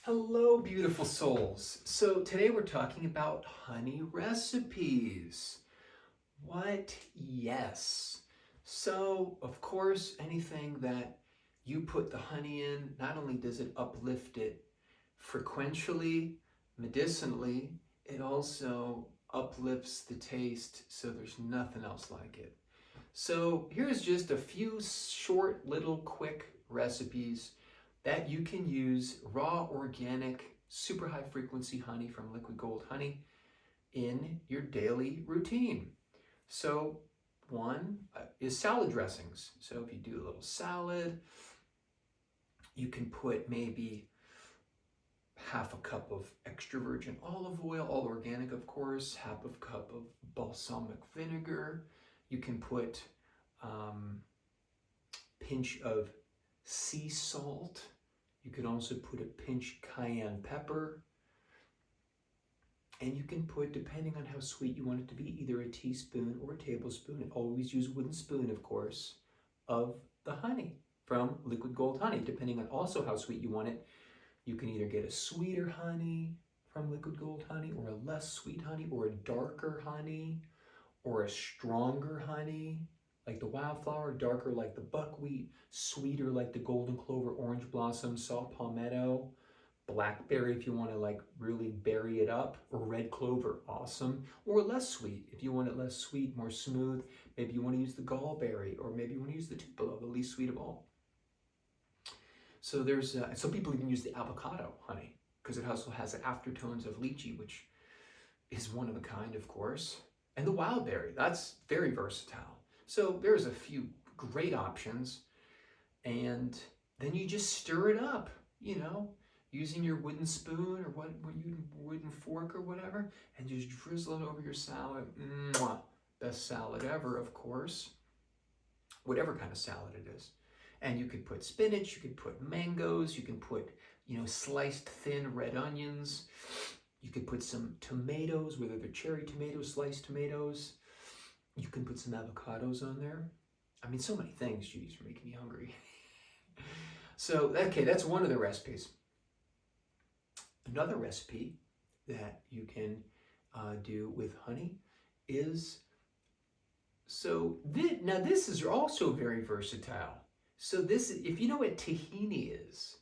Hello, beautiful souls. So today we're talking about honey recipes. What? Yes. So, of course, anything that you put the honey in, not only does it uplift it frequentially, medicinally, it also uplifts the taste, so there's nothing else like it. So here's just a few short, little, quick recipes that you can use raw, organic, super high frequency honey from Liquid Gold Honey in your daily routine. So one is salad dressings. So if you do a little salad, you can put maybe half a cup of extra virgin olive oil, all organic of course, half a cup of balsamic vinegar. You can put pinch of sea salt. You can also put a pinch cayenne pepper. And you can put, depending on how sweet you want it to be, either a teaspoon or a tablespoon, and always use a wooden spoon, of course, of the honey from Liquid Gold Honey. Depending on also how sweet you want it, you can either get a sweeter honey from Liquid Gold Honey, or a less sweet honey, or a darker honey, or a stronger honey, like the wildflower, darker like the buckwheat, sweeter like the golden clover, orange blossom, saw palmetto, blackberry if you want to like really berry it up, or red clover, awesome. Or less sweet if you want it less sweet, more smooth. Maybe you want to use the gallberry, or maybe you want to use the tupelo, the least sweet of all. So there's some people even use the avocado honey because it also has the aftertones of lychee, which is one of a kind, of course. And the wildberry, that's very versatile. So there's a few great options, and then you just stir it up, using your wooden spoon or wooden fork or whatever, and just drizzle it over your salad. Mwah. Best salad ever, of course, whatever kind of salad it is. And you could put spinach, you could put mangoes, you can put, sliced thin red onions. You could put some tomatoes, whether they're cherry tomatoes, sliced tomatoes. You can put some avocados on there. I mean, so many things. Geez, you're making me hungry. So, okay, that's one of the recipes. Another recipe that you can do with honey is, now this is also very versatile. So this, if you know what tahini is,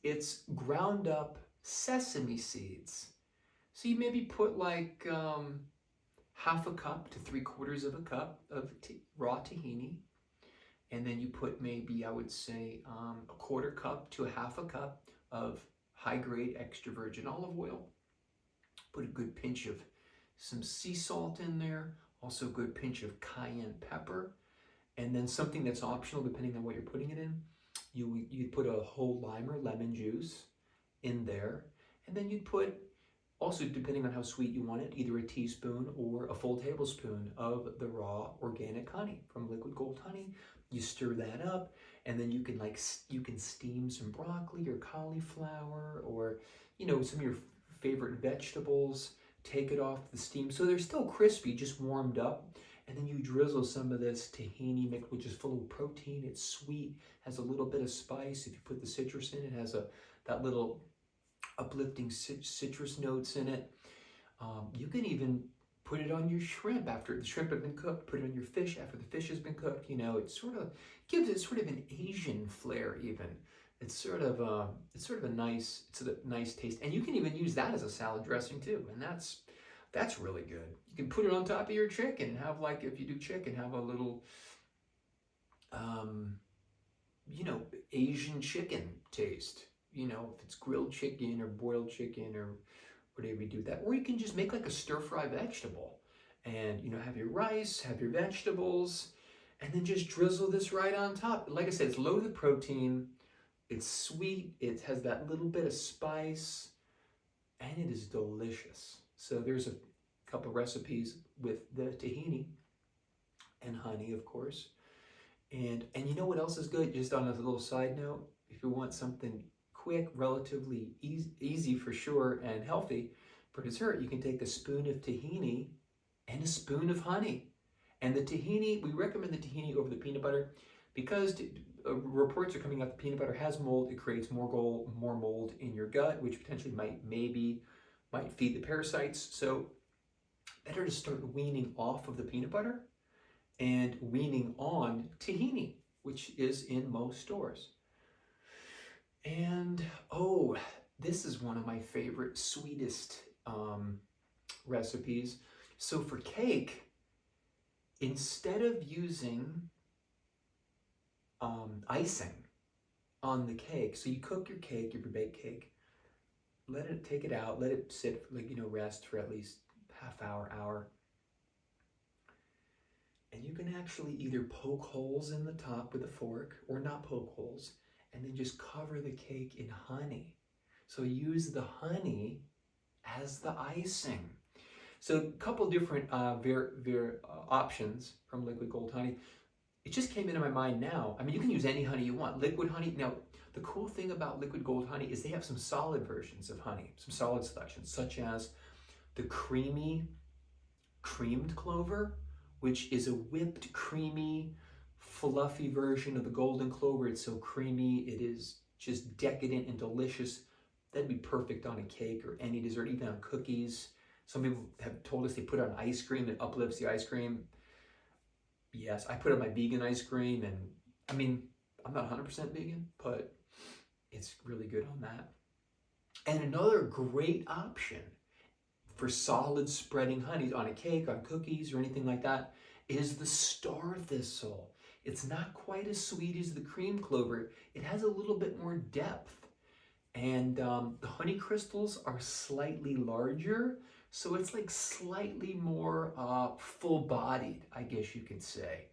it's ground up sesame seeds. So you maybe put like half a cup to 3/4 of a cup of raw tahini. And then you put maybe, I would say, a 1/4 cup to a half a cup of high-grade extra virgin olive oil. Put a good pinch of some sea salt in there. Also a good pinch of cayenne pepper. And then something that's optional, depending on what you're putting it in. You'd put a whole lime or lemon juice in there. And then you'd put, also, depending on how sweet you want it, either a teaspoon or a full tablespoon of the raw organic honey from Liquid Gold Honey. You stir that up, and then you can steam some broccoli or cauliflower, or some of your favorite vegetables. Take it off the steam so they're still crispy, just warmed up, and then you drizzle some of this tahini mix, which is full of protein. It's sweet, has a little bit of spice. If you put the citrus in, it has that little uplifting citrus notes in it. You can even put it on your shrimp after the shrimp have been cooked. Put it on your fish after the fish has been cooked. It sort of gives it sort of an Asian flair. Even it's sort of a nice taste. And you can even use that as a salad dressing too. And that's really good. You can put it on top of your chicken and have, like, if you do chicken, have a little Asian chicken taste. If it's grilled chicken or boiled chicken or whatever you do with that. Or you can just make like a stir-fry vegetable and, have your rice, have your vegetables, and then just drizzle this right on top. Like I said, it's loaded with protein, it's sweet, it has that little bit of spice, and it is delicious. So there's a couple recipes with the tahini and honey, of course. And you know what else is good? Just on a little side note, if you want something quick, relatively easy for sure, and healthy for dessert, you can take a spoon of tahini and a spoon of honey. And the tahini, we recommend the tahini over the peanut butter. because reports are coming out the peanut butter has mold. It creates more mold in your gut, which potentially might feed the parasites. So better to start weaning off of the peanut butter and weaning on tahini, which is in most stores. And oh, this is one of my favorite, sweetest recipes. So for cake, instead of using icing on the cake, so you cook your cake, your baked cake, take it out, let it sit, rest for at least half hour. And you can actually either poke holes in the top with a fork or not poke holes, and then just cover the cake in honey. So use the honey as the icing. So a couple different options from liquid gold honey. It just came into my mind now. I mean, you can use any honey you want. Liquid honey. Now, the cool thing about liquid gold honey is they have some solid versions of honey, some solid selections, such as the creamy creamed clover, which is a whipped, creamy, fluffy version of the golden clover. It's so creamy. It is just decadent and delicious. That'd be perfect on a cake or any dessert, even on cookies. Some people have told us they put it on ice cream and uplifts the ice cream. Yes, I put it on my vegan ice cream, and I mean, I'm not 100% vegan, but it's really good on that. And another great option for solid spreading honeys on a cake, on cookies, or anything like that is the star thistle. It's not quite as sweet as the cream clover. It has a little bit more depth. And the honey crystals are slightly larger, so it's like slightly more full-bodied, I guess you could say.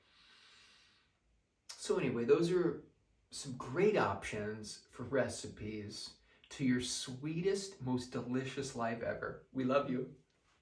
So anyway, those are some great options for recipes to your sweetest, most delicious life ever. We love you.